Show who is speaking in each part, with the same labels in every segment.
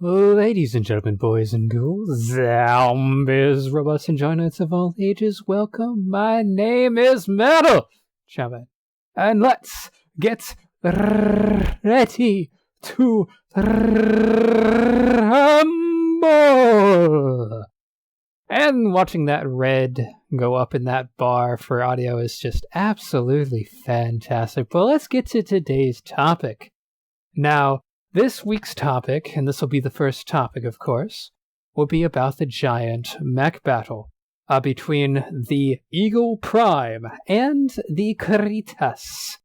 Speaker 1: Ladies and gentlemen, boys and girls, zombies, robots, and giants of all ages, welcome. My name is Metal Shaman, and let's get ready to rumble. And watching that red go up in that bar for audio is just absolutely fantastic. But let's get to today's topic. Now, this week's topic, and this will be the first topic, of course, will be about the giant mech battle between the Eagle Prime and the Kuritas,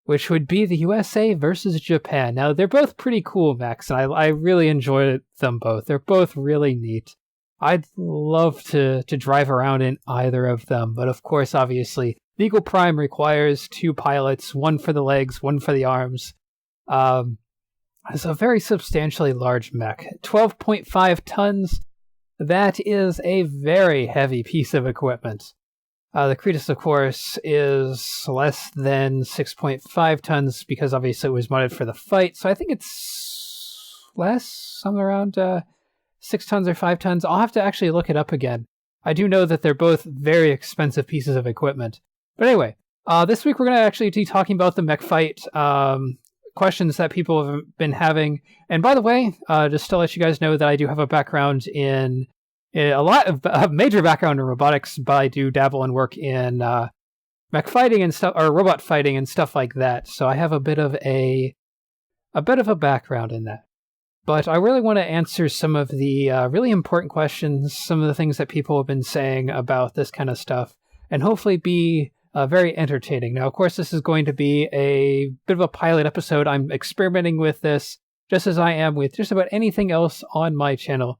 Speaker 1: which would be the USA versus Japan. Now, they're both pretty cool mechs, and I really enjoy them both. They're both really neat. I'd love to drive around in either of them, but of course, obviously, the Eagle Prime requires two pilots, one for the legs, one for the arms. It's a very substantially large mech. 12.5 tons. That is a very heavy piece of equipment. The Kuritas, of course, is less than 6.5 tons because obviously it was modded for the fight. So I think it's less, somewhere around 6 tons or 5 tons. I'll have to actually look it up again. I do know that they're both very expensive pieces of equipment. But anyway, this week we're going to actually be talking about the mech fight. Questions that people have been having. And by the way, just to let you guys know that I do have a background in a lot of major background in robotics, but I do dabble and work in mech fighting and stuff, or robot fighting and stuff like that. So I have a bit of a background in that. But I really want to answer some of the really important questions, some of the things that people have been saying about this kind of stuff, and hopefully be very entertaining. Now, of course, this is going to be a bit of a pilot episode. I'm experimenting with this just as I am with just about anything else on my channel.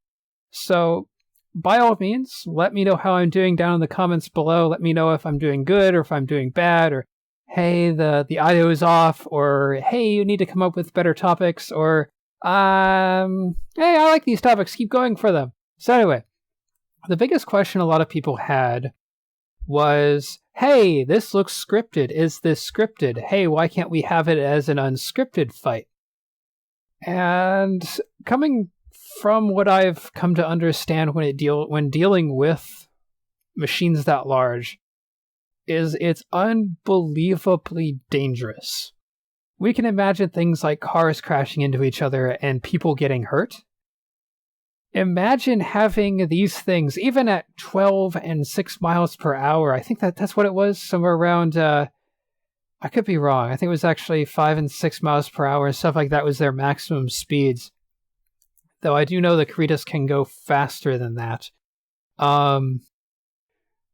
Speaker 1: So, by all means, let me know how I'm doing down in the comments below. Let me know if I'm doing good or if I'm doing bad, or hey, the audio is off, or hey, you need to come up with better topics, or hey, I like these topics, keep going for them. So anyway, the biggest question a lot of people had was, hey, this looks scripted. Is this scripted? Hey, why can't we have it as an unscripted fight? And coming from what I've come to understand when dealing with machines that large, is it's unbelievably dangerous. We can imagine things like cars crashing into each other and people getting hurt. Imagine having these things, even at 12 and 6 miles per hour. I think that's what it was, somewhere around, I could be wrong. I think it was actually 5 and 6 miles per hour and stuff like that was their maximum speeds. Though I do know the Kiritas can go faster than that.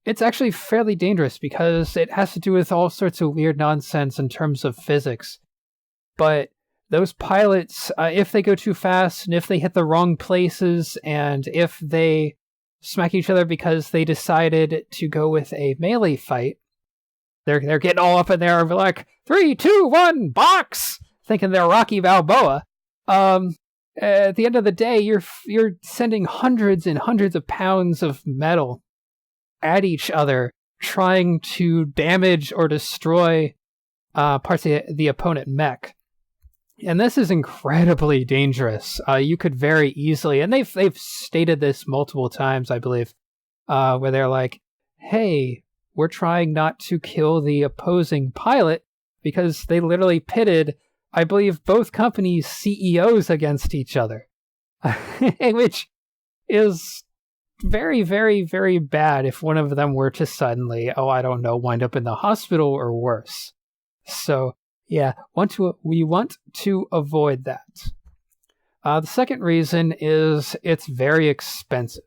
Speaker 1: It's actually fairly dangerous because it has to do with all sorts of weird nonsense in terms of physics. But those pilots, if they go too fast, and if they hit the wrong places, and if they smack each other because they decided to go with a melee fight, they're getting all up in there and be like, 3, 2, 1, box! Thinking they're Rocky Balboa. At the end of the day, you're sending hundreds and hundreds of pounds of metal at each other, trying to damage or destroy parts of the opponent mech. And this is incredibly dangerous. You could very easily, and they've stated this multiple times, I believe, where they're like, hey, we're trying not to kill the opposing pilot, because they literally pitted, I believe, both companies' CEOs against each other. Which is very, very, very bad if one of them were to suddenly, wind up in the hospital or worse. So, yeah, we want to avoid that. The second reason is it's very expensive.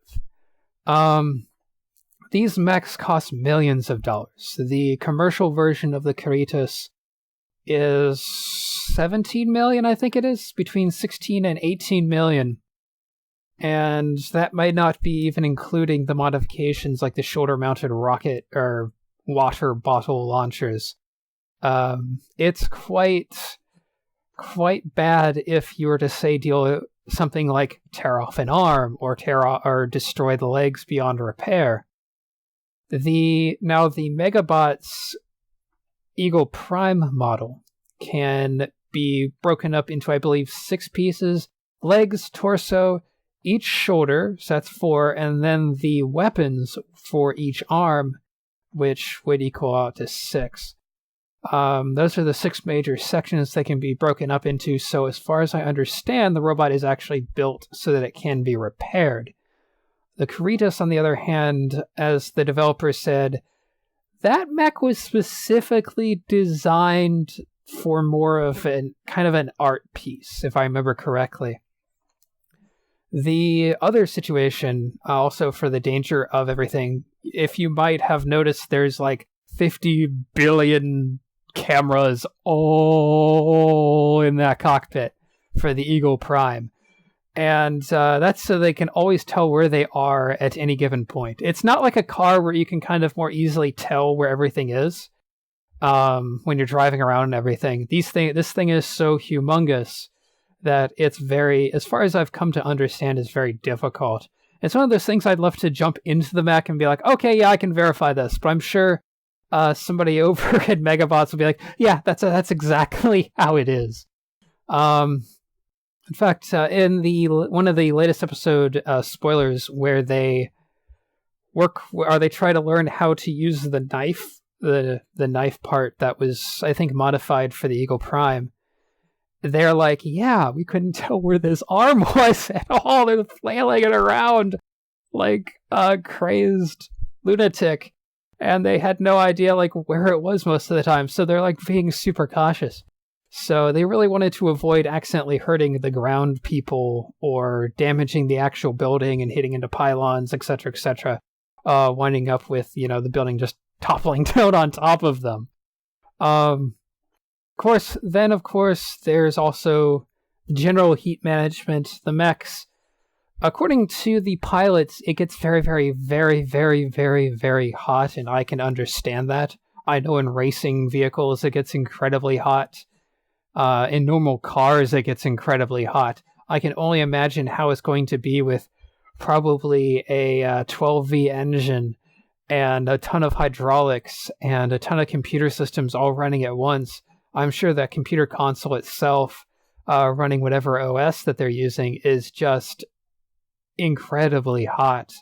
Speaker 1: These mechs cost millions of dollars. The commercial version of the Kiritas is 17 million, I think it is, between 16 and 18 million. And that might not be even including the modifications like the shoulder-mounted rocket or water bottle launchers. It's quite bad if you were to say deal something like tear off an arm or destroy the legs beyond repair. The Megabot's Eagle Prime model can be broken up into, I believe, 6 pieces, legs, torso, each shoulder, so that's 4, and then the weapons for each arm, which would equal out to 6. Those are the 6 major sections they can be broken up into, so as far as I understand, the robot is actually built so that it can be repaired. The Kuritas, on the other hand, as the developer said, that mech was specifically designed for more of an kind of an art piece, if I remember correctly. The other situation, also for the danger of everything, if you might have noticed, there's like 50 billion cameras all in that cockpit for the Eagle Prime. And that's so they can always tell where they are at any given point. It's not like a car where you can kind of more easily tell where everything is when you're driving around and everything. This thing is so humongous that it's very, as far as I've come to understand, is very difficult. It's one of those things I'd love to jump into the mech and be like, okay, yeah, I can verify this. But I'm sure somebody over at Megabots will be like, yeah, that's exactly how it is. In fact, in one of the latest episode spoilers, where they try to learn how to use the knife, the knife part that was, I think, modified for the Eagle Prime. They're like, yeah, we couldn't tell where this arm was at all. They're flailing it around like a crazed lunatic, and they had no idea like where it was most of the time. So they're like being super cautious. So they really wanted to avoid accidentally hurting the ground people or damaging the actual building and hitting into pylons, etc., winding up with, the building just toppling down on top of them. Of course, there's also general heat management. The mechs, according to the pilots, it gets very, very, very, very, very, very hot, and I can understand that. I know in racing vehicles it gets incredibly hot. In normal cars it gets incredibly hot. I can only imagine how it's going to be with probably a 12V engine and a ton of hydraulics and a ton of computer systems all running at once. I'm sure that computer console itself, running whatever OS that they're using, is just incredibly hot.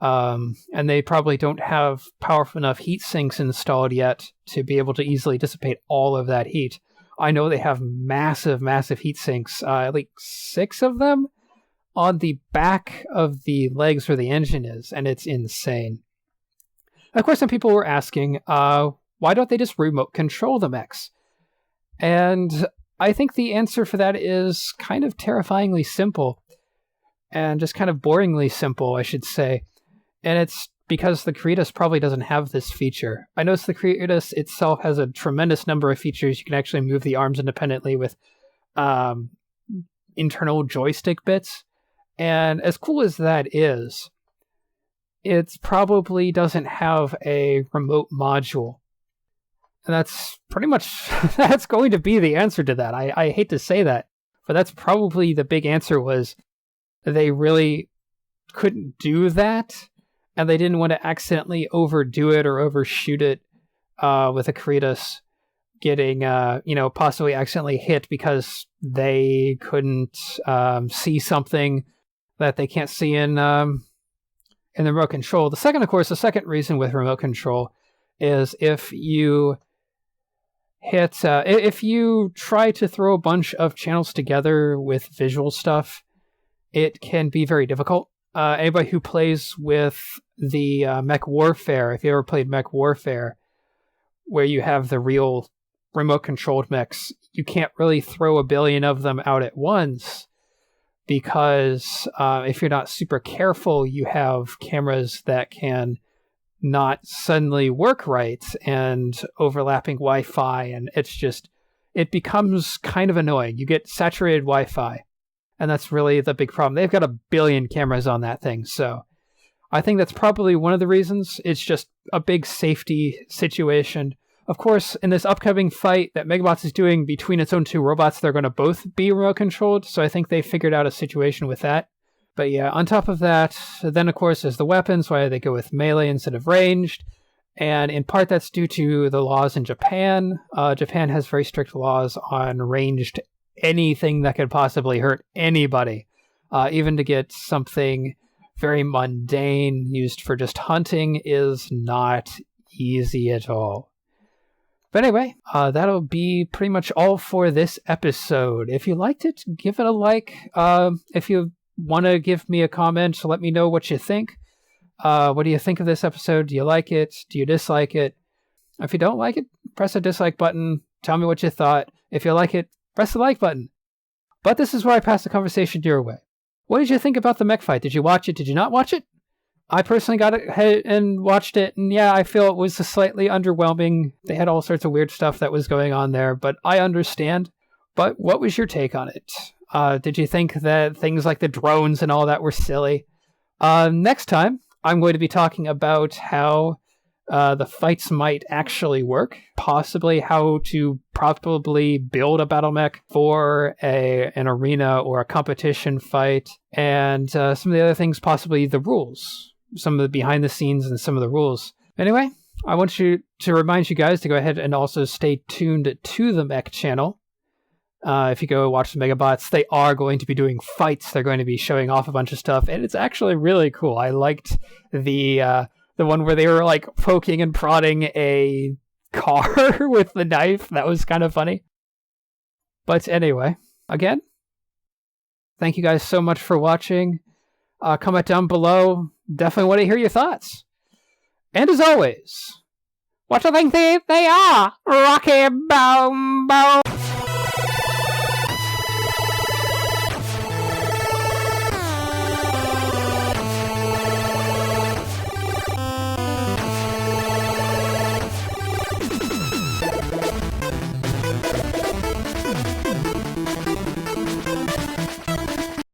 Speaker 1: And they probably don't have powerful enough heat sinks installed yet to be able to easily dissipate all of that heat. I know they have massive, massive heat sinks, like 6 of them, on the back of the legs where the engine is, and it's insane. Of course, some people were asking, why don't they just remote control the mechs? And I think the answer for that is kind of terrifyingly simple, and just kind of boringly simple, I should say. And it's because the Kiritas probably doesn't have this feature. I noticed the Kuritas itself has a tremendous number of features. You can actually move the arms independently with internal joystick bits. And as cool as that is, it probably doesn't have a remote module. And that's pretty much, that's going to be the answer to that. I hate to say that, but that's probably the big answer, was they really couldn't do that. And they didn't want to accidentally overdo it or overshoot it with a Kuritas getting, possibly accidentally hit because they couldn't see something that they can't see in the remote control. The second reason with remote control is if you if you try to throw a bunch of channels together with visual stuff, it can be very difficult. Anybody who plays with the Mech Warfare, if you ever played Mech Warfare, where you have the real remote-controlled mechs, you can't really throw a billion of them out at once, because if you're not super careful, you have cameras that can not suddenly work right, and overlapping Wi-Fi, and it becomes kind of annoying. You get saturated Wi-Fi. And that's really the big problem. They've got a billion cameras on that thing, so I think that's probably one of the reasons. It's just a big safety situation. Of course, in this upcoming fight that Megabots is doing between its own 2 robots, they're going to both be remote controlled, so I think they figured out a situation with that. But yeah, on top of that, then of course there's the weapons, why they go with melee instead of ranged. And in part that's due to the laws in Japan. Japan has very strict laws on ranged anything that could possibly hurt anybody. Even to get something very mundane used for just hunting is not easy at all. But anyway, that'll be pretty much all for this episode. If you liked it, give it a like. If you want to give me a comment, let me know what you think. What do you think of this episode? Do you like it? Do you dislike it? If you don't like it, press the dislike button. Tell me what you thought. If you like it, press the like button. But this is where I pass the conversation your way. What did you think about the mech fight? Did you watch it? Did you not watch it? I personally got ahead and watched it, and yeah, I feel it was slightly underwhelming. They had all sorts of weird stuff that was going on there, but I understand. But what was your take on it? Did you think that things like the drones and all that were silly? Next time, I'm going to be talking about how the fights might actually work, possibly how to probably build a battle mech for an arena or a competition fight, and some of the other things, possibly the rules, some of the behind the scenes and some of the rules. Anyway, I want to remind you guys to go ahead and also stay tuned to the mech channel. If you go watch the Megabots, they are going to be doing fights. They're going to be showing off a bunch of stuff, and it's actually really cool. I liked the one where they were like poking and prodding a car with the knife. That was kind of funny. But anyway, again, thank you guys so much for watching. Comment down below. Definitely want to hear your thoughts. And as always, what do you think they are? Rocky Boom Boom.